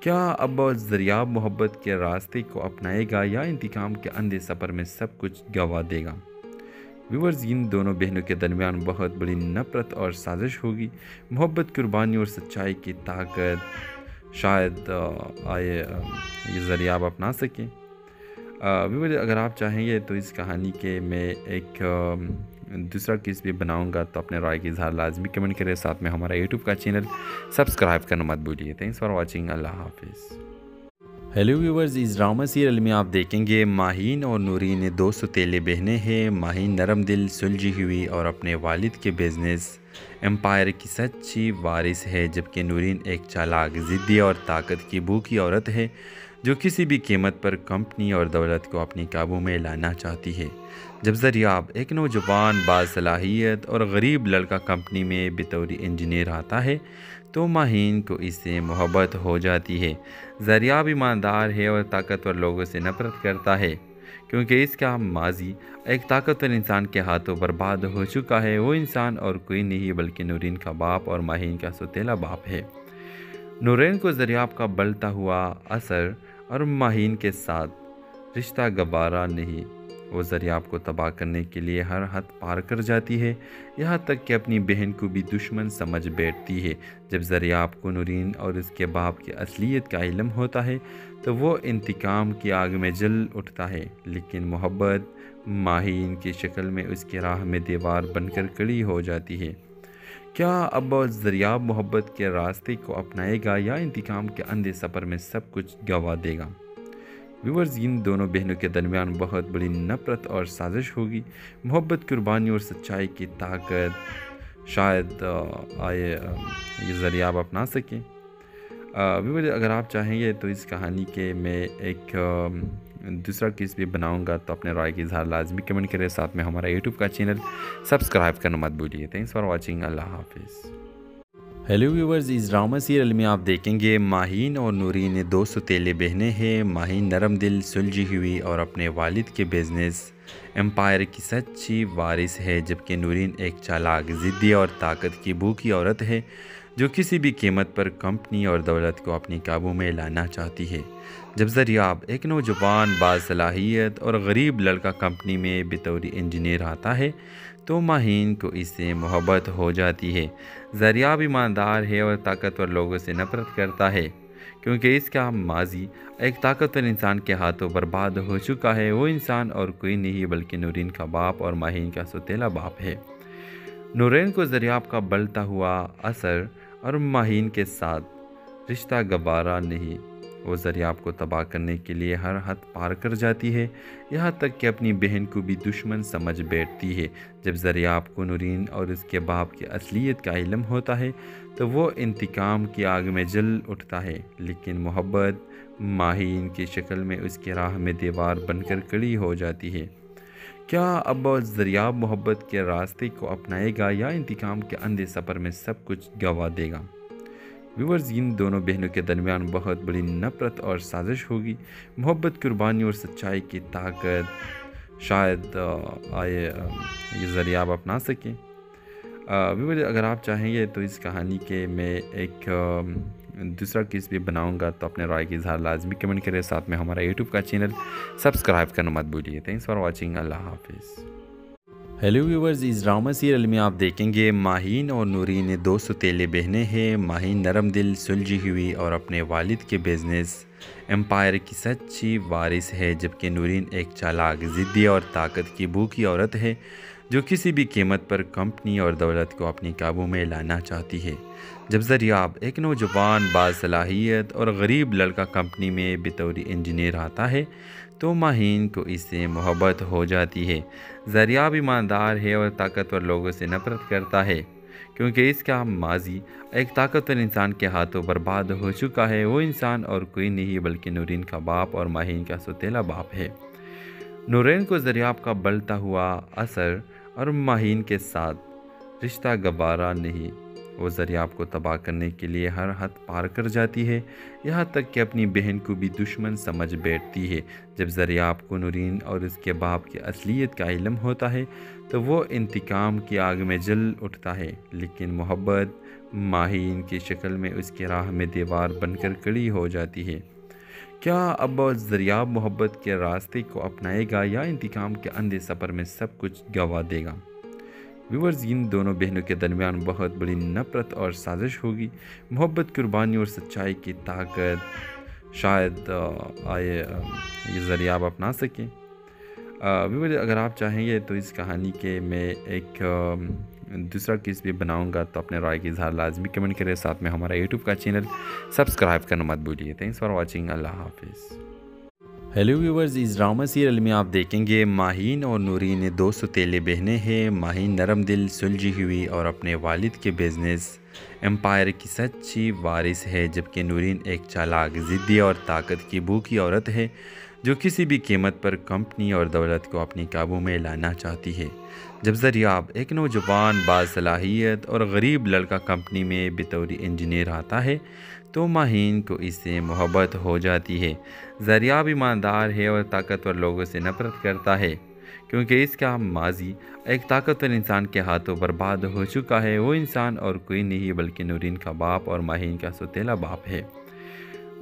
کیا اب دریاب محبت کے راستے کو اپنائے گا یا انتقام کے اندھے سفر میں سب کچھ گنوا دے گا؟ ویورز، ان دونوں بہنوں کے درمیان بہت بڑی نفرت اور سازش ہوگی۔ محبت، قربانی اور سچائی کی طاقت شاید یہ دریاب اپنا سکیں۔ ویورز، اگر آپ چاہیں گے تو اس کہانی کے میں ایک دوسرا کس بھی بناؤں گا تو اپنے رائے کی اظہار لازمی کمنٹ کریں، ساتھ میں ہمارا یوٹیوب کا چینل سبسکرائب کرنا مت بھولیے۔ تھینکس فار واچنگ، اللہ حافظ۔ ہیلو ویورز، اس ڈرامہ سیریل میں آپ دیکھیں گے ماہین اور نورین دو سوتیلے بہنیں ہیں۔ ماہین نرم دل، سلجھی ہوئی اور اپنے والد کے بزنس امپائر کی سچی وارث ہے، جبکہ نورین ایک چالاک، ضدی اور طاقت کی بھوکی عورت ہے جو کسی بھی قیمت پر کمپنی اور دولت کو اپنی قابو میں لانا چاہتی ہے۔ جب دریاب، ایک نوجوان باصلاحیت اور غریب لڑکا کمپنی میں بطور انجینئر آتا ہے تو ماہین کو اس سے محبت ہو جاتی ہے۔ دریاب ایماندار ہے اور طاقتور لوگوں سے نفرت کرتا ہے کیونکہ اس کا ماضی ایک طاقتور انسان کے ہاتھوں برباد ہو چکا ہے۔ وہ انسان اور کوئی نہیں بلکہ نورین کا باپ اور ماہین کا سوتیلا باپ ہے۔ نورین کو دریاب کا بڑھتا ہوا اثر اور ماہین کے ساتھ رشتہ گوارا نہیں۔ وہ دریاب کو تباہ کرنے کے لیے ہر حد پار کر جاتی ہے، یہاں تک کہ اپنی بہن کو بھی دشمن سمجھ بیٹھتی ہے۔ جب دریاب کو نورین اور اس کے باپ کی اصلیت کا علم ہوتا ہے تو وہ انتقام کی آگ میں جل اٹھتا ہے، لیکن محبت ماہین کی شکل میں اس کی راہ میں دیوار بن کر کھڑی ہو جاتی ہے۔ کیا اب دریاب محبت کے راستے کو اپنائے گا یا انتقام کے اندھے سفر میں سب کچھ گنوا دے گا؟ ویورز، ان دونوں بہنوں کے درمیان بہت بڑی نفرت اور سازش ہوگی۔ محبت، قربانی اور سچائی کی طاقت شاید یہ دریاب اپنا سکیں۔ ویورز، اگر آپ چاہیں گے تو اس کہانی کے میں ایک دوسرا کس بھی بناؤں گا تو اپنے رائے کی اظہار لازمی کمنٹ کریں، ساتھ میں ہمارا یوٹیوب کا چینل سبسکرائب کرنا مت بھولیے۔ تھینکس فار واچنگ، اللہ حافظ۔ ہیلو ویورز، اس ڈرامہ سیریل میں آپ دیکھیں گے ماہین اور نورین دو سوتیلے بہنیں ہیں۔ ماہین نرم دل، سلجھی ہوئی اور اپنے والد کے بزنس امپائر کی سچی وارث ہے، جبکہ نورین ایک چالاک، ضدی اور طاقت کی بھوکی عورت ہے جو کسی بھی قیمت پر کمپنی اور دولت کو اپنی قابو میں لانا چاہتی ہے۔ جب دریاب، ایک نوجوان باصلاحیت اور غریب لڑکا کمپنی میں بطور انجینئر آتا ہے تو ماہین کو اس سے محبت ہو جاتی ہے۔ دریاب ایماندار ہے اور طاقتور لوگوں سے نفرت کرتا ہے کیونکہ اس کا ماضی ایک طاقتور انسان کے ہاتھوں برباد ہو چکا ہے۔ وہ انسان اور کوئی نہیں بلکہ نورین کا باپ اور ماہین کا سوتیلا باپ ہے۔ نورین کو دریاب کا بڑھتا ہوا اثر اور ماہین کے ساتھ رشتہ گوارا نہیں۔ وہ دریاب کو تباہ کرنے کے لیے ہر حد پار کر جاتی ہے، یہاں تک کہ اپنی بہن کو بھی دشمن سمجھ بیٹھتی ہے۔ جب دریاب کو نورین اور اس کے باپ کی اصلیت کا علم ہوتا ہے تو وہ انتقام کی آگ میں جل اٹھتا ہے، لیکن محبت ماہین کی شکل میں اس کی راہ میں دیوار بن کر کھڑی ہو جاتی ہے۔ کیا اب دریاب محبت کے راستے کو اپنائے گا یا انتقام کے اندھے سفر میں سب کچھ گنوا دے گا؟ ویورز، ان دونوں بہنوں کے درمیان بہت بڑی نفرت اور سازش ہوگی۔ محبت، قربانی اور سچائی کی طاقت شاید یہ دریاب اپنا سکیں۔ ویورز، اگر آپ چاہیں گے تو اس کہانی کے میں ایک دوسرا کس بھی بناؤں گا تو اپنے رائے کی اظہار لازمی کمنٹ کریں، ساتھ میں ہمارا یوٹیوب کا چینل سبسکرائب کرنا مت بھولیے۔ تھینکس فار واچنگ، اللہ حافظ۔ ہیلو ویورز، اس ڈرامہ سیریل میں آپ دیکھیں گے ماہین اور نورین دو سوتیلے بہنیں ہیں۔ ماہین نرم دل، سلجھی ہوئی اور اپنے والد کے بزنس امپائر کی سچی وارث ہے، جبکہ نورین ایک چالاک، ضدی اور طاقت کی بھوکی عورت ہے جو کسی بھی قیمت پر کمپنی اور دولت کو اپنی قابو میں لانا چاہتی ہے۔ جب دریاب، ایک نوجوان باصلاحیت اور غریب لڑکا کمپنی میں بطور انجینئر آتا ہے تو ماہین کو اس سے محبت ہو جاتی ہے۔ دریاب ایماندار ہے اور طاقتور لوگوں سے نفرت کرتا ہے کیونکہ اس کا ماضی ایک طاقتور انسان کے ہاتھوں برباد ہو چکا ہے۔ وہ انسان اور کوئی نہیں بلکہ نورین کا باپ اور ماہین کا سوتیلا باپ ہے۔ نورین کو دریاب کا بڑھتا ہوا اثر اور ماہین کے ساتھ رشتہ گوارا نہیں۔ وہ ذریعہ کو تباہ کرنے کے لیے ہر حد پار کر جاتی ہے، یہاں تک کہ اپنی بہن کو بھی دشمن سمجھ بیٹھتی ہے۔ جب ذریعہ کو نورین اور اس کے باپ کی اصلیت کا علم ہوتا ہے تو وہ انتقام کی آگ میں جل اٹھتا ہے، لیکن محبت ماہین کی شکل میں اس کی راہ میں دیوار بن کر کھڑی ہو جاتی ہے۔ کیا اب ذریعہ محبت کے راستے کو اپنائے گا یا انتقام کے اندھے سفر میں سب کچھ گنوا دے گا؟ ویورز، ان دونوں بہنوں کے درمیان بہت بڑی نفرت اور سازش ہوگی۔ محبت، قربانی اور سچائی کی طاقت شاید یہ ذریعہ اپنا سکیں۔ ویورز، اگر آپ چاہیں گے تو اس کہانی کے میں ایک دوسرا کس بھی بناؤں گا تو اپنے رائے کی اظہار لازمی کمنٹ کریں، ساتھ میں ہمارا یوٹیوب کا چینل سبسکرائب کرنا مت بھولیے۔ تھینکس فار واچنگ، اللہ حافظ۔ ہیلو ویورز، اس ڈرامہ سیریل میں آپ دیکھیں گے ماہین اور نورین دو ستیلے بہنیں ہیں۔ ماہین نرم دل، سلجھی ہوئی اور اپنے والد کے بزنس امپائر کی سچی وارث ہے، جبکہ نورین ایک چالاک، ضدی اور طاقت کی بھوکی عورت ہے جو کسی بھی قیمت پر کمپنی اور دولت کو اپنی قابو میں لانا چاہتی ہے۔ جب ذریعہ ایک نوجوان باصلاحیت اور غریب لڑکا کمپنی میں بطور انجینئر آتا ہے تو ماہین کو اس سے محبت ہو جاتی ہے۔ ذریعہ ایماندار ہے اور طاقتور لوگوں سے نفرت کرتا ہے کیونکہ اس کا ماضی ایک طاقتور انسان کے ہاتھوں برباد ہو چکا ہے۔ وہ انسان اور کوئی نہیں بلکہ نورین کا باپ اور ماہین کا سوتیلا باپ ہے۔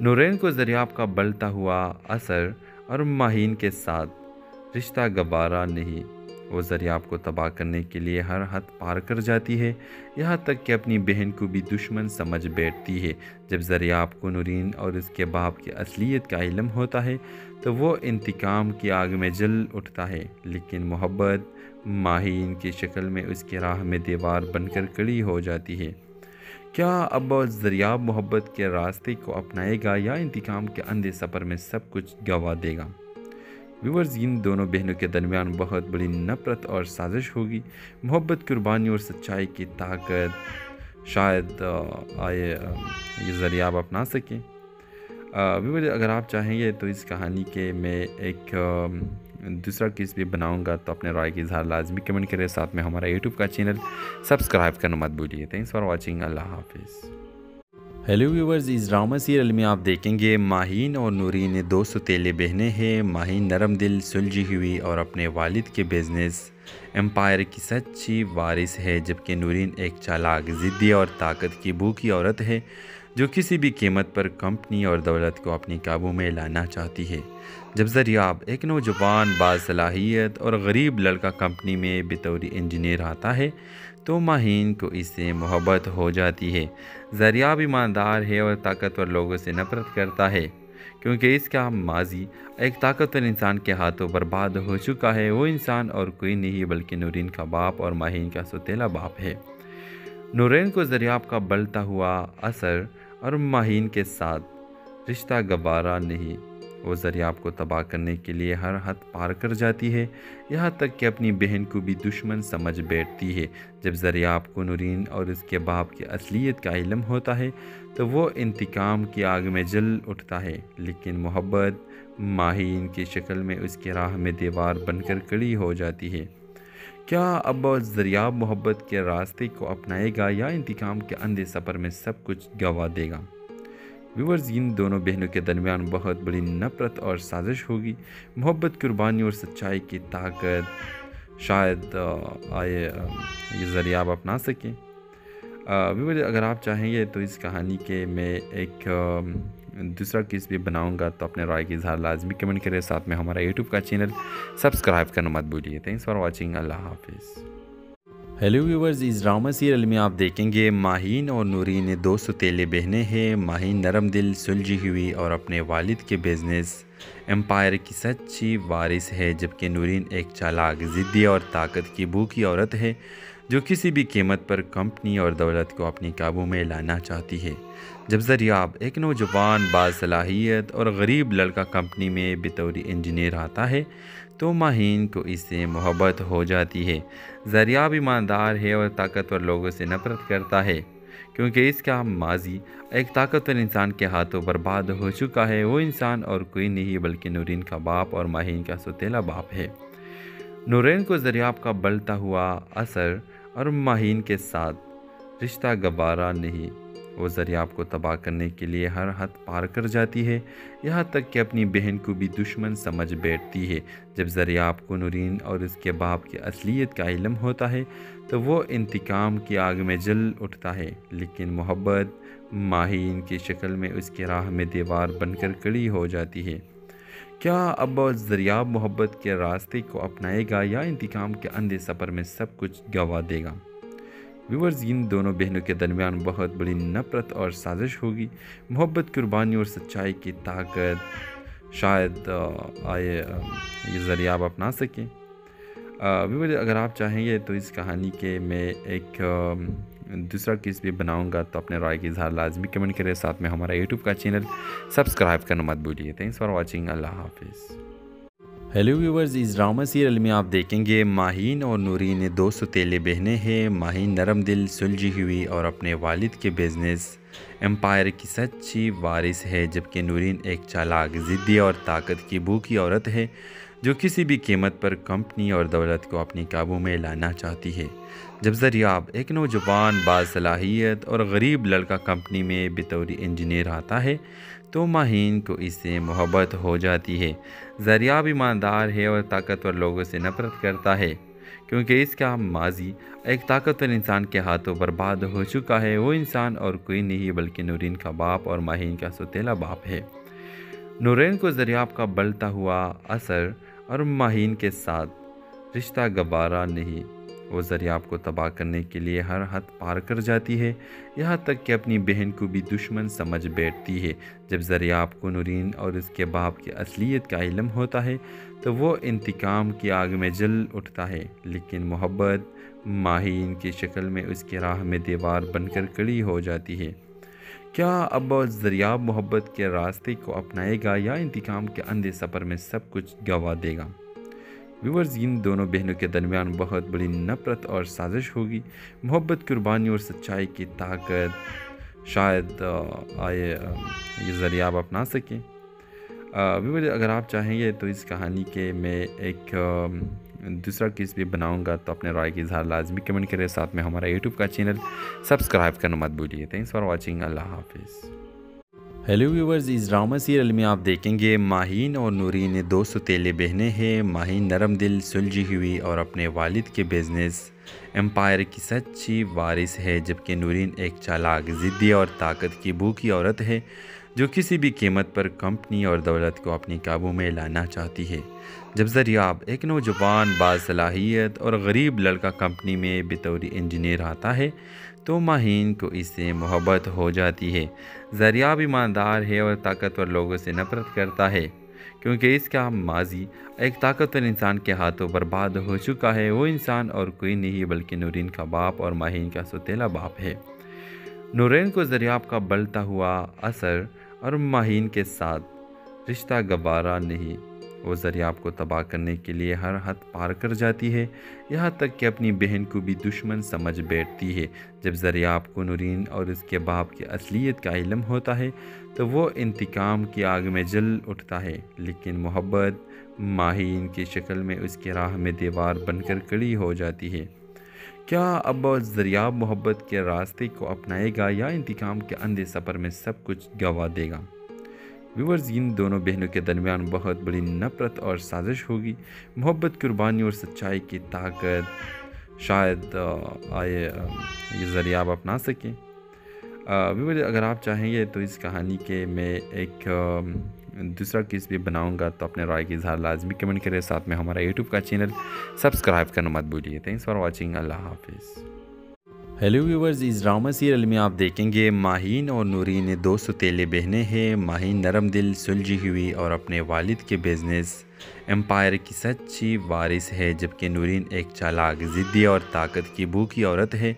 نورین کو ذریعہ کا بڑھتا ہوا اثر اور ماہین کے ساتھ رشتہ گوارا نہیں۔ وہ ذریعہ کو تباہ کرنے کے لیے ہر حد پار کر جاتی ہے، یہاں تک کہ اپنی بہن کو بھی دشمن سمجھ بیٹھتی ہے۔ جب ذریعہ کو نورین اور اس کے باپ کی اصلیت کا علم ہوتا ہے تو وہ انتقام کی آگ میں جل اٹھتا ہے، لیکن محبت ماہین کی شکل میں اس کی راہ میں دیوار بن کر کھڑی ہو جاتی ہے۔ کیا اب ذریعہ محبت کے راستے کو اپنائے گا یا انتقام کے اندھے سفر میں سب کچھ گنوا دے گا؟ ویورز، ان دونوں بہنوں کے درمیان بہت بڑی نفرت اور سازش ہوگی۔ محبت، قربانی اور سچائی کی طاقت شاید یہ ذریعہ اپنا سکیں۔ ویورز، اگر آپ چاہیں گے تو اس کہانی کے میں ایک دوسرا کس بھی بناؤں گا تو اپنے رائے کی اظہار لازمی کمنٹ کریں، ساتھ میں ہمارا یوٹیوب کا چینل سبسکرائب کرنا مت بھولیے۔ تھینکس فار واچنگ، اللہ حافظ۔ ہیلو ویورز، اس ڈرامہ سیریل میں آپ دیکھیں گے ماہین اور نورین دو ستیلے بہنیں ہیں۔ ماہین نرم دل، سلجھی ہوئی اور اپنے والد کے بزنس امپائر کی سچی وارث ہے، جبکہ نورین ایک چالاک، ضدی اور طاقت کی بھوکی عورت ہے جو کسی بھی قیمت پر کمپنی اور دولت کو اپنی قابو میں لانا چاہتی ہے۔ جب ذریعہ ایک نوجوان باصلاحیت اور غریب لڑکا کمپنی میں بطور انجینئر آتا ہے تو ماہین کو اس سے محبت ہو جاتی ہے۔ ذریعہ ایماندار ہے اور طاقتور لوگوں سے نفرت کرتا ہے کیونکہ اس کا ماضی ایک طاقتور انسان کے ہاتھوں برباد ہو چکا ہے۔ وہ انسان اور کوئی نہیں بلکہ نورین کا باپ اور ماہین کا سوتیلا باپ ہے۔ نورین کو ذریعہ کا بڑھتا ہوا اثر اور ماہین کے ساتھ رشتہ گوارا نہیں۔ وہ ذریعہ کو تباہ کرنے کے لیے ہر حد پار کر جاتی ہے، یہاں تک کہ اپنی بہن کو بھی دشمن سمجھ بیٹھتی ہے۔ جب ذریعہ کو نورین اور اس کے باپ کی اصلیت کا علم ہوتا ہے تو وہ انتقام کی آگ میں جل اٹھتا ہے، لیکن محبت ماہین کی شکل میں اس کی راہ میں دیوار بن کر کھڑی ہو جاتی ہے۔ کیا اب ذریعہ محبت کے راستے کو اپنائے گا یا انتقام کے اندھے سفر میں سب کچھ گنوا دے گا؟ ویورز، ان دونوں بہنوں کے درمیان بہت بڑی نفرت اور سازش ہوگی۔ محبت، قربانی اور سچائی کی طاقت شاید یہ ذریعہ اپنا سکیں۔ ویورز، اگر آپ چاہیں گے تو اس کہانی کے میں ایک دوسرا کس بھی بناؤں گا تو اپنے رائے کی اظہار لازمی کمنٹ کریں، ساتھ میں ہمارا یوٹیوب کا چینل سبسکرائب کرنا مت بھولیے۔ تھینکس فار واچنگ، اللہ حافظ۔ ہیلو ویورز، اس ڈرامہ سیریل میں آپ دیکھیں گے ماہین اور نورین دو ستیلے بہنیں ہیں۔ ماہین نرم دل، سلجھی ہوئی اور اپنے والد کے بزنس امپائر کی سچی وارث ہے، جبکہ نورین ایک چالاک، ضدی اور طاقت کی بھوکی عورت ہے جو کسی بھی قیمت پر کمپنی اور دولت کو اپنی قابو میں لانا چاہتی ہے۔ جب ذریعہ ایک نوجوان باصلاحیت اور غریب لڑکا کمپنی میں بطور انجینئر آتا ہے تو ماہین کو اس سے محبت ہو جاتی ہے۔ ذریعہ ایماندار ہے اور طاقتور لوگوں سے نفرت کرتا ہے کیونکہ اس کا ماضی ایک طاقتور انسان کے ہاتھوں برباد ہو چکا ہے۔ وہ انسان اور کوئی نہیں بلکہ نورین کا باپ اور ماہین کا سوتیلا باپ ہے۔ نورین کو ذریعہ کا بڑھتا ہوا اثر اور ماہین کے ساتھ رشتہ گوارا نہیں، وہ ذریعہ کو تباہ کرنے کے لیے ہر حد پار کر جاتی ہے، یہاں تک کہ اپنی بہن کو بھی دشمن سمجھ بیٹھتی ہے۔ جب ذریعہ کو نورین اور اس کے باپ کی اصلیت کا علم ہوتا ہے تو وہ انتقام کی آگ میں جل اٹھتا ہے، لیکن محبت ماہین کی شکل میں اس کی راہ میں دیوار بن کر کھڑی ہو جاتی ہے۔ کیا اب ذریعہ محبت کے راستے کو اپنائے گا یا انتقام کے اندھے سفر میں سب کچھ گنوا دے گا؟ ویورز، ان دونوں بہنوں کے درمیان بہت بڑی نفرت اور سازش ہوگی۔ محبت، قربانی اور سچائی کی طاقت شاید یہ ذریعہ اپنا سکیں۔ ویورز، اگر آپ چاہیں گے تو اس کہانی کے میں ایک دوسرا کس بھی بناؤں گا تو اپنے رائے کی اظہار لازمی کمنٹ کریں، ساتھ میں ہمارا یوٹیوب کا چینل سبسکرائب کرنا مت بھولیے۔ تھینکس فار واچنگ، اللہ حافظ۔ ہیلو ویورز، اس ڈرامہ سیریل میں آپ دیکھیں گے ماہین اور نورین دو ستیلے بہنیں ہیں۔ ماہین نرم دل، سلجھی ہوئی اور اپنے والد کے بزنس امپائر کی سچی وارث ہے، جبکہ نورین ایک چالاک، ضدی اور طاقت کی بھوکی عورت ہے جو کسی بھی قیمت پر کمپنی اور دولت کو اپنی قابو میں لانا چاہتی ہے۔ جب ذریعہ ایک نوجوان باصلاحیت اور غریب لڑکا کمپنی میں بطور انجینئر آتا ہے تو ماہین کو اس سے محبت ہو جاتی ہے۔ ذریعہ ایماندار ہے اور طاقتور لوگوں سے نفرت کرتا ہے کیونکہ اس کا ماضی ایک طاقتور انسان کے ہاتھوں برباد ہو چکا ہے۔ وہ انسان اور کوئی نہیں بلکہ نورین کا باپ اور ماہین کا سوتیلا باپ ہے۔ نورین کو ذریعہ کا بڑھتا ہوا اثر اور ماہین کے ساتھ رشتہ گوارا نہیں، وہ ذریعہ کو تباہ کرنے کے لیے ہر حد پار کر جاتی ہے، یہاں تک کہ اپنی بہن کو بھی دشمن سمجھ بیٹھتی ہے۔ جب ذریعہ کو نورین اور اس کے باپ کی اصلیت کا علم ہوتا ہے تو وہ انتقام کی آگ میں جل اٹھتا ہے، لیکن محبت ماہین کی شکل میں اس کی راہ میں دیوار بن کر کھڑی ہو جاتی ہے۔ کیا اب ذریعہ محبت کے راستے کو اپنائے گا یا انتقام کے اندھے سفر میں سب کچھ گنوا دے گا؟ ویورز، ان دونوں بہنوں کے درمیان بہت بڑی نفرت اور سازش ہوگی۔ محبت، قربانی اور سچائی کی طاقت شاید یہ ذریعہ اپنا سکیں۔ ویورز، اگر آپ چاہیں گے تو اس کہانی کے میں ایک دوسرا کس بھی بناؤں گا تو اپنے رائے کی اظہار لازمی کمنٹ کریں، ساتھ میں ہمارا یوٹیوب کا چینل سبسکرائب کرنا مت بھولیے۔ تھینکس فار واچنگ، اللہ حافظ۔ ہیلو ویورز، اس ڈرامہ سیریل میں آپ دیکھیں گے ماہین اور نورین دو ستیلے بہنیں ہیں۔ ماہین نرم دل، سلجھی ہوئی اور اپنے والد کے بزنس امپائر کی سچی وارث ہے، جبکہ نورین ایک چالاک، ضدی اور طاقت کی بھوکی عورت ہے جو کسی بھی قیمت پر کمپنی اور دولت کو اپنی قابو میں لانا چاہتی ہے۔ جب ذریعہ ایک نوجوان باصلاحیت اور غریب لڑکا کمپنی میں بطور انجینئر آتا ہے تو ماہین کو اس سے محبت ہو جاتی ہے۔ ذریعہ ایماندار ہے اور طاقتور لوگوں سے نفرت کرتا ہے کیونکہ اس کا ماضی ایک طاقتور انسان کے ہاتھوں برباد ہو چکا ہے۔ وہ انسان اور کوئی نہیں بلکہ نورین کا باپ اور ماہین کا سوتیلا باپ ہے۔ نورین کو ذریعہ کا بڑھتا ہوا اثر اور ماہین کے ساتھ رشتہ گوارا نہیں، وہ ذریعہ کو تباہ کرنے کے لیے ہر حد پار کر جاتی ہے، یہاں تک کہ اپنی بہن کو بھی دشمن سمجھ بیٹھتی ہے۔ جب ذریعہ کو نورین اور اس کے باپ کی اصلیت کا علم ہوتا ہے تو وہ انتقام کی آگ میں جل اٹھتا ہے، لیکن محبت ماہین کی شکل میں اس کی راہ میں دیوار بن کر کھڑی ہو جاتی ہے۔ کیا اب ذریعہ محبت کے راستے کو اپنائے گا یا انتقام کے اندھے سفر میں سب کچھ گنوا دے گا؟ ویورز، ان دونوں بہنوں کے درمیان بہت بڑی نفرت اور سازش ہوگی۔ محبت، قربانی اور سچائی کی طاقت شاید یہ ذریعہ اپنا سکیں۔ ویورز، اگر آپ چاہیں گے تو اس کہانی کے میں ایک دوسرا کس بھی بناؤں گا تو اپنے رائے کی اظہار لازمی کمنٹ کریں، ساتھ میں ہمارا یوٹیوب کا چینل سبسکرائب کرنا مت بھولیے۔ تھینکس فار واچنگ، اللہ حافظ۔ ہیلو ویورز، اس ڈرامہ سیریل میں آپ دیکھیں گے ماہین اور نورین دو ستیلے بہنیں ہیں۔ ماہین نرم دل، سلجھی ہوئی اور اپنے والد کے بزنس امپائر کی سچی وارث ہے، جبکہ نورین ایک چالاک، ضدی اور طاقت کی بھوکی عورت ہے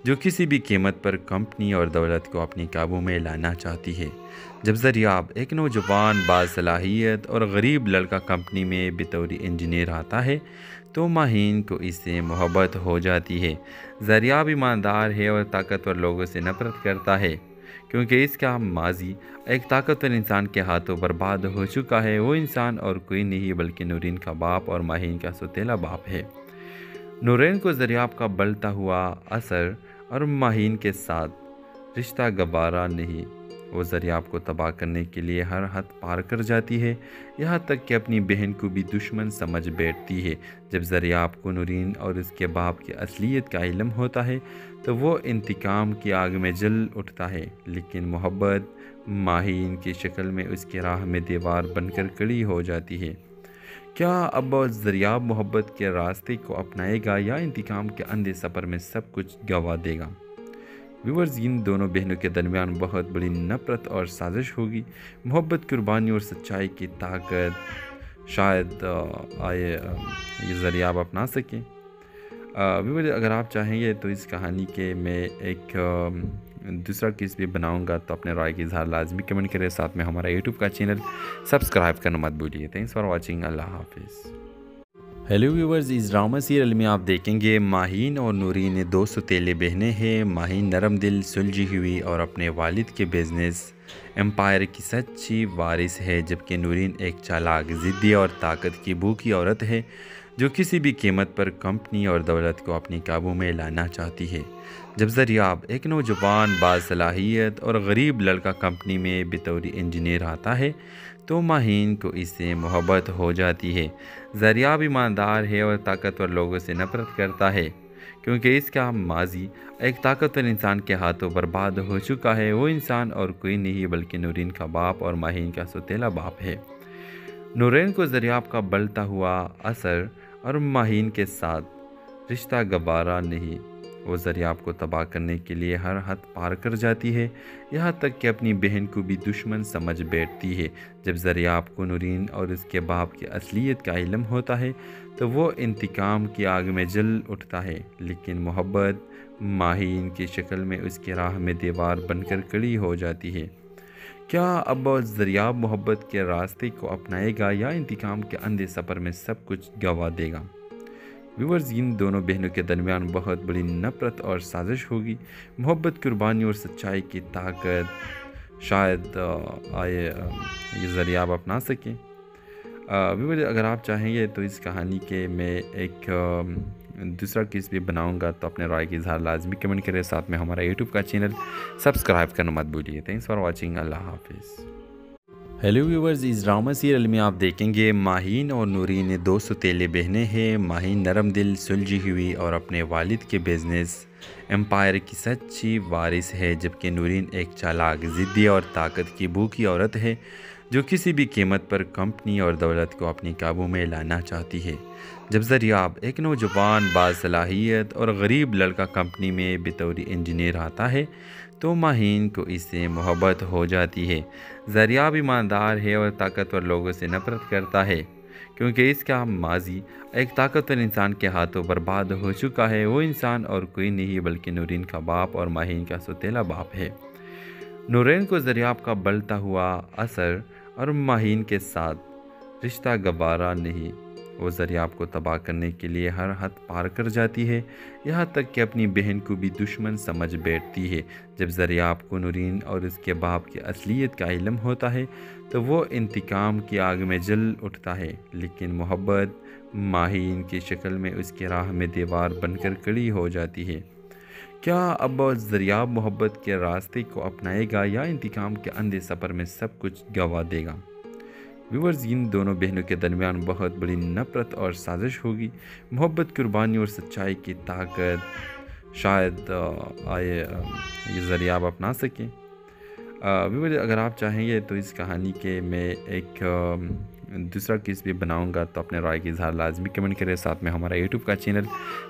جو کسی بھی قیمت پر کمپنی اور دولت کو اپنی قابو میں لانا چاہتی ہے۔ جب ذریعہ ایک نوجوان باصلاحیت اور غریب لڑکا کمپنی میں بطور انجینئر آتا ہے تو ماہین کو اس سے محبت ہو جاتی ہے۔ ذریعہ ایماندار ہے اور طاقتور لوگوں سے نفرت کرتا ہے کیونکہ اس کا ماضی ایک طاقتور انسان کے ہاتھوں برباد ہو چکا ہے۔ وہ انسان اور کوئی نہیں بلکہ نورین کا باپ اور ماہین کا سوتیلا باپ ہے۔ نورین کو ذریعہ کا بڑھتا ہوا اثر اور ماہین کے ساتھ رشتہ گوارا نہیں۔ وہ ذریاب کو تباہ کرنے کے لیے ہر حد پار کر جاتی ہے، یہاں تک کہ اپنی بہن کو بھی دشمن سمجھ بیٹھتی ہے۔ جب ذریاب کو نورین اور اس کے باپ کی اصلیت کا علم ہوتا ہے تو وہ انتقام کی آگ میں جل اٹھتا ہے، لیکن محبت ماہین کی شکل میں اس کی راہ میں دیوار بن کر کھڑی ہو جاتی ہے۔ کیا اب ذریاب محبت کے راستے کو اپنائے گا یا انتقام کے اندھے سفر میں سب کچھ گنوا دے گا؟ ویورز، ان دونوں بہنوں کے درمیان بہت بڑی نفرت اور سازش ہوگی۔ محبت، قربانی اور سچائی کی طاقت شاید یہ ذریاب اپنا سکیں۔ ویورز، اگر آپ چاہیں گے تو اس کہانی کے میں ایک دوسرا کس بھی بناؤں گا تو اپنے رائے کی اظہار لازمی کمنٹ کریں، ساتھ میں ہمارا یوٹیوب کا چینل سبسکرائب کرنا مت بھولیے۔ تھینکس فار واچنگ، اللہ حافظ۔ ہیلو ویورز، اس ڈرامہ سیریل میں آپ دیکھیں گے ماہین اور نورین دو ستیلے بہنیں ہیں۔ ماہین نرم دل، سلجھی ہوئی اور اپنے والد کے بزنس امپائر کی سچی وارث ہے، جبکہ نورین ایک چالاک، ضدی اور طاقت کی بھوکی عورت ہے جو کسی بھی قیمت پر کمپنی اور دولت کو اپنی قابو میں لانا چاہتی ہے۔ جب ذریاب، ایک نوجوان باصلاحیت اور غریب لڑکا، کمپنی میں بطور انجینئر آتا ہے تو ماہین کو اس سے محبت ہو جاتی ہے۔ ذریاب ایماندار ہے اور طاقتور لوگوں سے نفرت کرتا ہے کیونکہ اس کا ماضی ایک طاقتور انسان کے ہاتھوں برباد ہو چکا ہے۔ وہ انسان اور کوئی نہیں بلکہ نورین کا باپ اور ماہین کا سوتیلا باپ ہے۔ نورین کو ذریاب کا بلتا ہوا اثر اور ماہین کے ساتھ رشتہ گوارا نہیں۔ وہ ذریاب کو تباہ کرنے کے لیے ہر حد پار کر جاتی ہے، یہاں تک کہ اپنی بہن کو بھی دشمن سمجھ بیٹھتی ہے۔ جب ذریاب کو نورین اور اس کے باپ کی اصلیت کا علم ہوتا ہے تو وہ انتقام کی آگ میں جل اٹھتا ہے، لیکن محبت ماہین کی شکل میں اس کی راہ میں دیوار بن کر کھڑی ہو جاتی ہے۔ کیا اب ذریاب محبت کے راستے کو اپنائے گا یا انتقام کے اندھے سفر میں سب کچھ گنوا دے گا؟ ویورز، ان دونوں بہنوں کے درمیان بہت بڑی نفرت اور سازش ہوگی۔ محبت، قربانی اور سچائی کی طاقت شاید یہ ذریاب اپنا سکیں۔ ویورز، اگر آپ چاہیں گے تو اس کہانی کے میں ایک دوسرا کس بھی بناؤں گا تو اپنے رائے کی اظہار لازمی کمنٹ کریں، ساتھ میں ہمارا یوٹیوب کا چینل سبسکرائب کرنا مت بھولیے۔ تھینکس فار واچنگ، اللہ حافظ۔ ہیلو ویورز، اس ڈرامہ سیریل میں آپ دیکھیں گے ماہین اور نورین دو ستیلے بہنیں ہیں۔ ماہین نرم دل، سلجھی ہوئی اور اپنے والد کے بزنس امپائر کی سچی وارث ہے، جبکہ نورین ایک چالاک، ضدی اور طاقت کی بھوکی عورت ہے جو کسی بھی قیمت پر کمپنی اور دولت کو اپنی قابو میں لانا چاہتی ہے۔ جب ذریاب، ایک نوجوان باصلاحیت اور غریب لڑکا، کمپنی میں بطور انجینئر آتا ہے تو ماہین کو اس سے محبت ہو جاتی ہے۔ ذریاب ایماندار ہے اور طاقتور لوگوں سے نفرت کرتا ہے کیونکہ اس کا ماضی ایک طاقتور انسان کے ہاتھوں برباد ہو چکا ہے۔ وہ انسان اور کوئی نہیں بلکہ نورین کا باپ اور ماہین کا سوتیلا باپ ہے۔ نورین کو ذریاب کا بلتا ہوا اثر اور ماہین کے ساتھ رشتہ گوارا نہیں۔ وہ ذریاب کو تباہ کرنے کے لیے ہر حد پار کر جاتی ہے، یہاں تک کہ اپنی بہن کو بھی دشمن سمجھ بیٹھتی ہے۔ جب ذریاب کو نورین اور اس کے باپ کی اصلیت کا علم ہوتا ہے تو وہ انتقام کی آگ میں جل اٹھتا ہے، لیکن محبت ماہین کی شکل میں اس کی راہ میں دیوار بن کر کھڑی ہو جاتی ہے۔ کیا اب ذریاب محبت کے راستے کو اپنائے گا یا انتقام کے اندھے سفر میں سب کچھ گنوا دے گا؟ ویورز، ان دونوں بہنوں کے درمیان بہت بڑی نفرت اور سازش ہوگی۔ محبت، قربانی اور سچائی کی طاقت شاید یہ ذریاب اپنا سکیں۔ ویورز، اگر آپ چاہیں گے تو اس کہانی کے میں ایک دوسرا کس بھی بناؤں گا تو اپنے رائے کی اظہار لازمی کمنٹ کریں، ساتھ میں ہمارا یوٹیوب کا چینل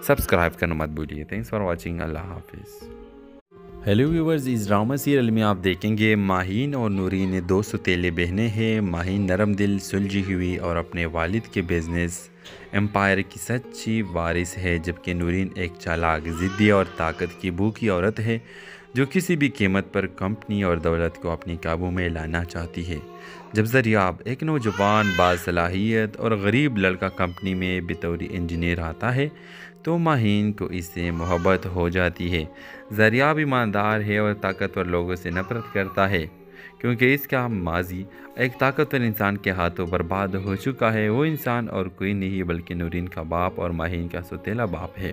سبسکرائب کرنا مت بھولیے۔ تھینکس فار واچنگ، اللہ حافظ۔ ہیلو ویورز، اس ڈرامہ سیریل میں آپ دیکھیں گے ماہین اور نورین دو ستیلے بہنیں ہیں۔ ماہین نرم دل، سلجھی ہوئی اور اپنے والد کے بزنس امپائر کی سچی وارث ہے، جبکہ نورین ایک چالاک، ضدی اور طاقت کی بھوکی عورت ہے جو کسی بھی قیمت پر کمپنی اور دولت کو اپنی قابو میں لانا چاہتی ہے۔ جب ذریاب، ایک نوجوان باصلاحیت اور غریب لڑکا، کمپنی میں بطور انجینئر آتا ہے تو ماہین کو اس سے محبت ہو جاتی ہے۔ ذریاب ایماندار ہے اور طاقتور لوگوں سے نفرت کرتا ہے کیونکہ اس کا ماضی ایک طاقتور انسان کے ہاتھوں برباد ہو چکا ہے۔ وہ انسان اور کوئی نہیں بلکہ نورین کا باپ اور ماہین کا سوتیلا باپ ہے۔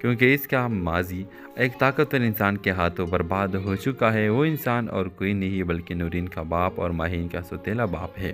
کیونکہ اس کا ماضی ایک طاقتور انسان کے ہاتھوں برباد ہو چکا ہے۔ وہ انسان اور کوئی نہیں بلکہ نورین کا باپ اور ماہین کا سوتیلا باپ ہے۔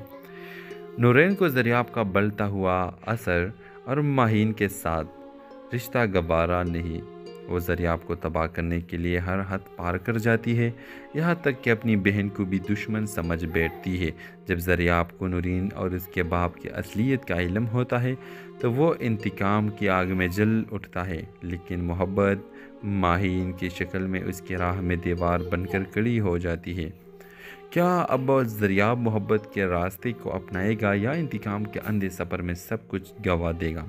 نورین کو دریاب کا بلتا ہوا اثر اور ماہین کے ساتھ رشتہ گوارا نہیں۔ وہ دریاب کو تباہ کرنے کے لیے ہر حد پار کر جاتی ہے، یہاں تک کہ اپنی بہن کو بھی دشمن سمجھ بیٹھتی ہے۔ جب دریاب کو نورین اور اس کے باپ کی اصلیت کا علم ہوتا ہے تو وہ انتقام کی آگ میں جل اٹھتا ہے، لیکن محبت ماہین کی شکل میں اس کی راہ میں دیوار بن کر کھڑی ہو جاتی ہے۔ کیا اب دریاب محبت کے راستے کو اپنائے گا یا انتقام کے اندھے سفر میں سب کچھ گنوا دے گا؟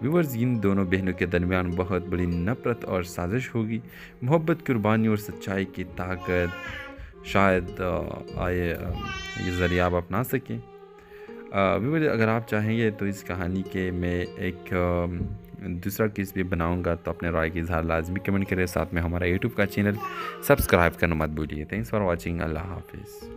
ویورز، ان دونوں بہنوں کے درمیان بہت بڑی نفرت اور سازش ہوگی۔ محبت، قربانی اور سچائی کی طاقت شاید یہ دریاب اپنا سکیں۔ ویورز، اگر آپ چاہیں گے تو اس کہانی کے میں ایک دوسرا کس بھی بناؤں گا تو اپنے رائے کی اظہار لازمی کمنٹ کریں، ساتھ میں ہمارا یوٹیوب کا چینل سبسکرائب کرنا مت بھولیے۔ تھینکس فار واچنگ، اللہ حافظ۔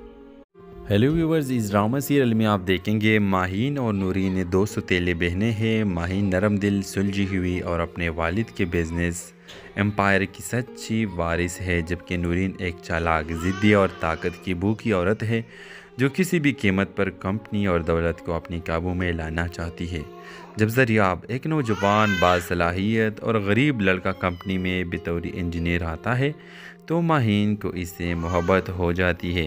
ہیلو ویورز، اس ڈرامہ سیریل میں آپ دیکھیں گے ماہین اور نورین دو سوتیلے بہنیں ہیں۔ ماہین نرم دل، سلجھی ہوئی اور اپنے والد کے بزنس امپائر کی سچی وارث ہے، جبکہ نورین ایک چالاک، ضدی اور طاقت کی بھوکی عورت ہے جو کسی بھی قیمت پر کمپنی اور دولت کو اپنی قابو میں لانا چاہتی ہے۔ جب دریاب، ایک نوجوان باصلاحیت اور غریب لڑکا، کمپنی میں بطور انجینئر آتا ہے تو ماہین کو اس سے محبت ہو جاتی ہے۔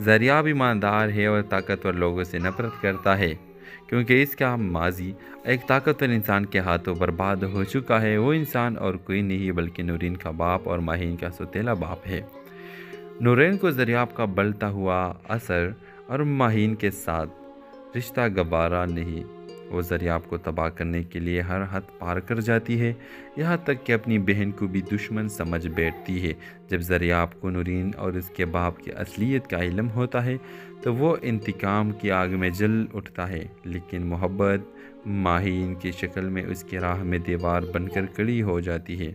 دریاب ایماندار ہے اور طاقتور لوگوں سے نفرت کرتا ہے کیونکہ اس کا ماضی ایک طاقتور انسان کے ہاتھوں برباد ہو چکا ہے۔ وہ انسان اور کوئی نہیں بلکہ نورین کا باپ اور ماہین کا سوتیلا باپ ہے۔ نورین کو دریاب کا بلتا ہوا اثر اور ماہین کے ساتھ رشتہ گوارا نہیں۔ وہ دریاب کو تباہ کرنے کے لیے ہر حد پار کر جاتی ہے، یہاں تک کہ اپنی بہن کو بھی دشمن سمجھ بیٹھتی ہے۔ جب دریاب کو نورین اور اس کے باپ کی اصلیت کا علم ہوتا ہے تو وہ انتقام کی آگ میں جل اٹھتا ہے، لیکن محبت ماہین کی شکل میں اس کی راہ میں دیوار بن کر کھڑی ہو جاتی ہے۔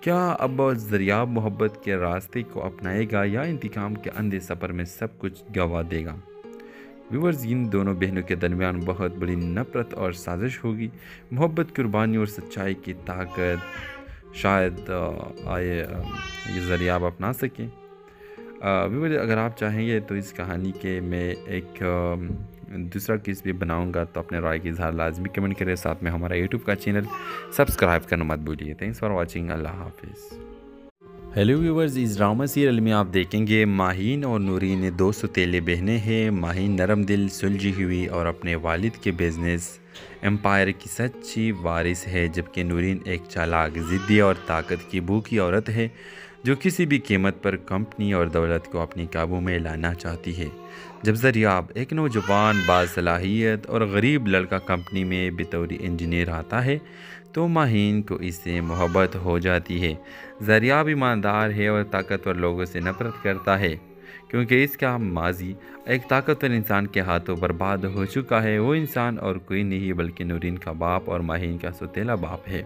کیا اب دریاب محبت کے راستے کو اپنائے گا یا انتقام کے اندھے سفر میں سب کچھ گنوا دے گا؟ ویورز، ان دونوں بہنوں کے درمیان بہت بڑی نفرت اور سازش ہوگی۔ محبت، قربانی اور سچائی کی طاقت شاید یہ دریاب اپنا سکیں۔ ویورز، اگر آپ چاہیں گے تو اس کہانی کے میں ایک دوسرا کس بھی بناؤں گا تو اپنے رائے کی اظہار لازمی کمنٹ کریں، ساتھ میں ہمارا یوٹیوب کا چینل سبسکرائب کرنا مت بھولیے۔ تھینکس فار واچنگ، اللہ حافظ۔ ہیلو ویورز، اس ڈرامہ سیریل میں آپ دیکھیں گے ماہین اور نورین دو سوتیلے بہنیں ہیں۔ ماہین نرم دل، سلجھی ہوئی اور اپنے والد کے بزنس امپائر کی سچی وارث ہے، جبکہ نورین ایک چالاک، ضدی اور طاقت کی بھوکی عورت ہے جو کسی بھی قیمت پر کمپنی اور دولت کو اپنی قابو میں لانا چاہتی ہے۔ جب دریاب، ایک نوجوان باصلاحیت اور غریب لڑکا، کمپنی میں بطور انجینئر آتا ہے تو ماہین کو اس سے محبت ہو جاتی ہے۔ دریاب ایماندار ہے اور طاقتور لوگوں سے نفرت کرتا ہے کیونکہ اس کا ماضی ایک طاقتور انسان کے ہاتھوں برباد ہو چکا ہے۔ وہ انسان اور کوئی نہیں بلکہ نورین کا باپ اور ماہین کا سوتیلا باپ ہے۔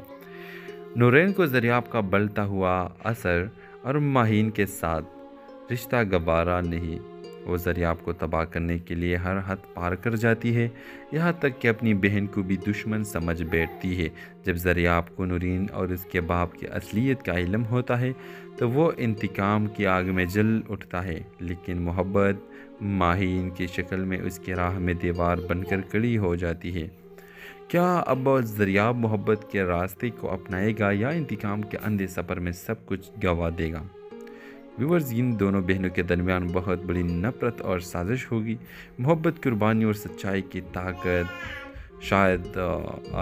نورین کو دریاب کا بلتا ہوا اثر اور ماہین کے ساتھ رشتہ گوارا نہیں۔ وہ دریاب کو تباہ کرنے کے لیے ہر حد پار کر جاتی ہے، یہاں تک کہ اپنی بہن کو بھی دشمن سمجھ بیٹھتی ہے۔ جب دریاب کو نورین اور اس کے باپ کی اصلیت کا علم ہوتا ہے تو وہ انتقام کی آگ میں جل اٹھتا ہے، لیکن محبت ماہین کی شکل میں اس کی راہ میں دیوار بن کر کھڑی ہو جاتی ہے۔ کیا اب دریاب محبت کے راستے کو اپنائے گا یا انتقام کے اندھے سفر میں سب کچھ گنوا دے گا؟ ویورز، ان دونوں بہنوں کے درمیان بہت بڑی نفرت اور سازش ہوگی۔ محبت، قربانی اور سچائی کی طاقت شاید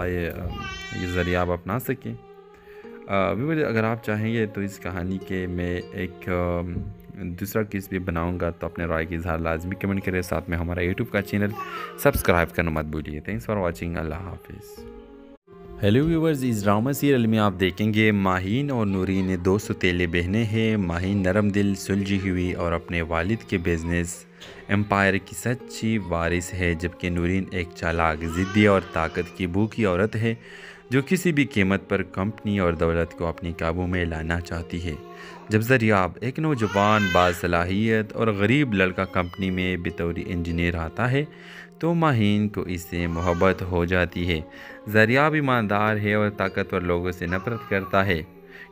یہ دریاب اپنا سکیں۔ ویورز، اگر آپ چاہیں گے تو اس کہانی کے میں ایک دوسرا کس بھی بناؤں گا تو اپنے رائے کی اظہار لازمی کمنٹ کریں، ساتھ میں ہمارا یوٹیوب کا چینل سبسکرائب کرنا مت بھولیے۔ تھینکس فار واچنگ، اللہ حافظ۔ ہیلو ویورز، اس ڈرامہ سیریل میں آپ دیکھیں گے ماہین اور نورین دو سوتیلے بہنیں ہیں۔ ماہین نرم دل، سلجھی ہوئی اور اپنے والد کے بزنس امپائر کی سچی وارث ہے، جبکہ نورین ایک چالاک، ضدی اور طاقت کی بھوکی عورت ہے جو کسی بھی قیمت پر کمپنی اور دولت کو اپنی قابو میں لانا چاہتی ہے۔ جب دریاب، ایک نوجوان باصلاحیت اور غریب لڑکا، کمپنی میں بطور انجینئر آتا ہے تو ماہین کو اس سے محبت ہو جاتی ہے۔ زریاب ایماندار ہے اور طاقتور لوگوں سے نفرت کرتا ہے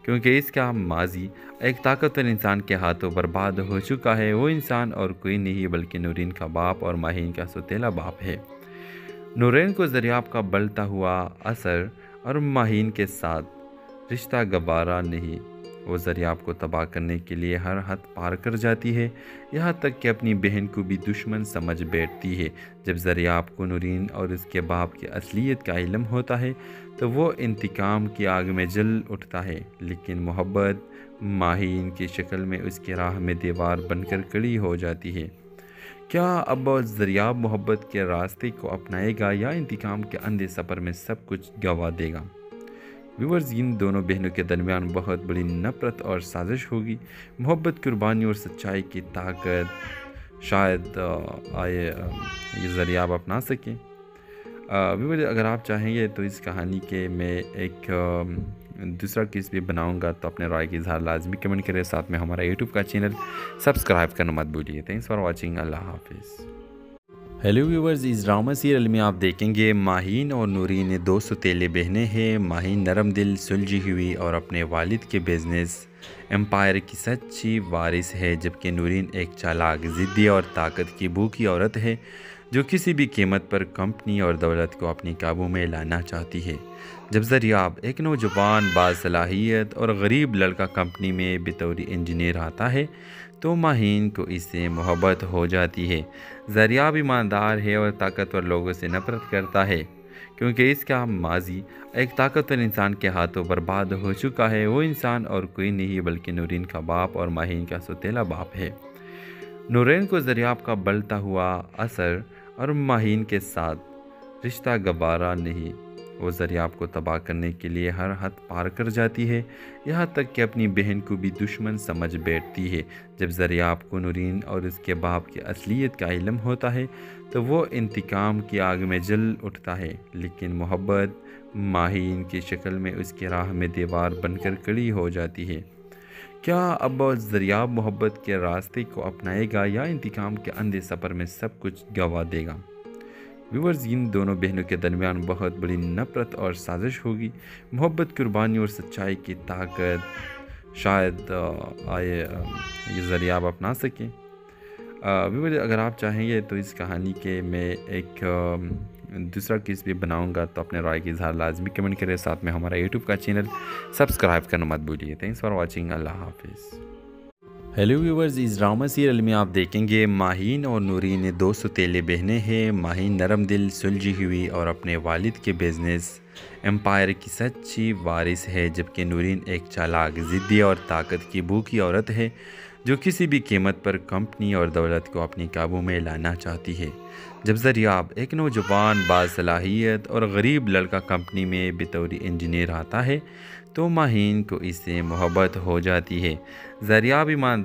کیونکہ اس کا ماضی ایک طاقتور انسان کے ہاتھوں برباد ہو چکا ہے۔ وہ انسان اور کوئی نہیں بلکہ نورین کا باپ اور ماہین کا سوتیلا باپ ہے۔ نورین کو زریاب کا بلتا ہوا اثر اور ماہین کے ساتھ رشتہ گوارا نہیں۔ وہ زریاب کو تباہ کرنے کے لیے ہر حد پار کر جاتی ہے، یہاں تک کہ اپنی بہن کو بھی دشمن سمجھ بیٹھتی ہے۔ جب زریاب کو نورین اور اس کے باپ کی اصلیت کا علم ہوتا ہے تو وہ انتقام کی آگ میں جل اٹھتا ہے، لیکن محبت ماہین کی شکل میں اس کی راہ میں دیوار بن کر کھڑی ہو جاتی ہے۔ کیا اب زریاب محبت کے راستے کو اپنائے گا یا انتقام کے اندھے سفر میں سب کچھ گنوا دے گا؟ ویورز، ان دونوں بہنوں کے درمیان بہت بڑی نفرت اور سازش ہوگی۔ محبت، قربانی اور سچائی کی طاقت شاید یہ زریاب اپنا سکیں۔ ویورز، اگر آپ چاہیں گے تو اس کہانی کے میں ایک دوسرا کس بھی بناؤں گا تو اپنے رائے کی اظہار لازمی کمنٹ کریں، ساتھ میں ہمارا یوٹیوب کا چینل سبسکرائب کرنا مت بھولیے۔ تھینکس فار واچنگ، اللہ حافظ۔ ہیلو ویورز، اس ڈرامہ سیریل میں آپ دیکھیں گے ماہین اور نورین دو سوتیلے بہنیں ہیں۔ ماہین نرم دل، سلجھی ہوئی اور اپنے والد کے بزنس امپائر کی سچی وارث ہے، جبکہ نورین ایک چالاک، ضدی اور طاقت کی بھوکی عورت ہے جو کسی بھی قیمت پر کمپنی اور دولت کو اپنی قابو میں لانا چاہتی ہے۔ جب زریاب، ایک نوجوان باصلاحیت اور غریب لڑکا، کمپنی میں بطور انجینئر آتا ہے تو ماہین کو اس سے محبت ہو جاتی ہے۔ زریاب ایماندار ہے اور طاقتور لوگوں سے نفرت کرتا ہے کیونکہ اس کا ماضی ایک طاقتور انسان کے ہاتھوں برباد ہو چکا ہے۔ وہ انسان اور کوئی نہیں بلکہ نورین کا باپ اور ماہین کا سوتیلا باپ ہے۔ نورین کو زریاب کا بلتا ہوا اثر اور ماہین کے ساتھ رشتہ گوارا نہیں۔ وہ زریاب کو تباہ کرنے کے لیے ہر حد پار کر جاتی ہے، یہاں تک کہ اپنی بہن کو بھی دشمن سمجھ بیٹھتی ہے۔ جب زریاب کو نورین اور اس کے باپ کی اصلیت کا علم ہوتا ہے تو وہ انتقام کی آگ میں جل اٹھتا ہے، لیکن محبت ماہین کی شکل میں اس کی راہ میں دیوار بن کر کھڑی ہو جاتی ہے۔ کیا اب زریاب محبت کے راستے کو اپنائے گا یا انتقام کے اندھے سفر میں سب کچھ گنوا دے گا؟ ویورز، ان دونوں بہنوں کے درمیان بہت بڑی نفرت اور سازش ہوگی۔ محبت، قربانی اور سچائی کی طاقت شاید یہ زریاب اپنا سکیں۔ ویورز، اگر آپ چاہیں گے تو اس کہانی کے میں ایک دوسرا کس بھی بناؤں گا تو اپنے رائے کی اظہار لازمی کمنٹ کریں، ساتھ میں ہمارا یوٹیوب کا چینل سبسکرائب کرنا مت بھولیے۔ تھینکس فار واچنگ، اللہ حافظ۔ ہیلو ویورز، اس ڈرامہ سیریل میں آپ دیکھیں گے ماہین اور نورین دو سوتیلے بہنیں ہیں۔ ماہین نرم دل، سلجھی ہوئی اور اپنے والد کے بزنس امپائر کی سچی وارث ہے، جبکہ نورین ایک چالاک، ضدی اور طاقت کی بھوکی عورت ہے جو کسی بھی قیمت پر کمپنی اور دولت کو اپنی قابو میں لانا چاہتی ہے۔ جب زریاب، ایک نوجوان باصلاحیت اور غریب لڑکا، کمپنی میں بطور انجینئر آتا ہے تو ماہین کو اس سے محبت ہو جاتی ہے۔ زریاب ایمان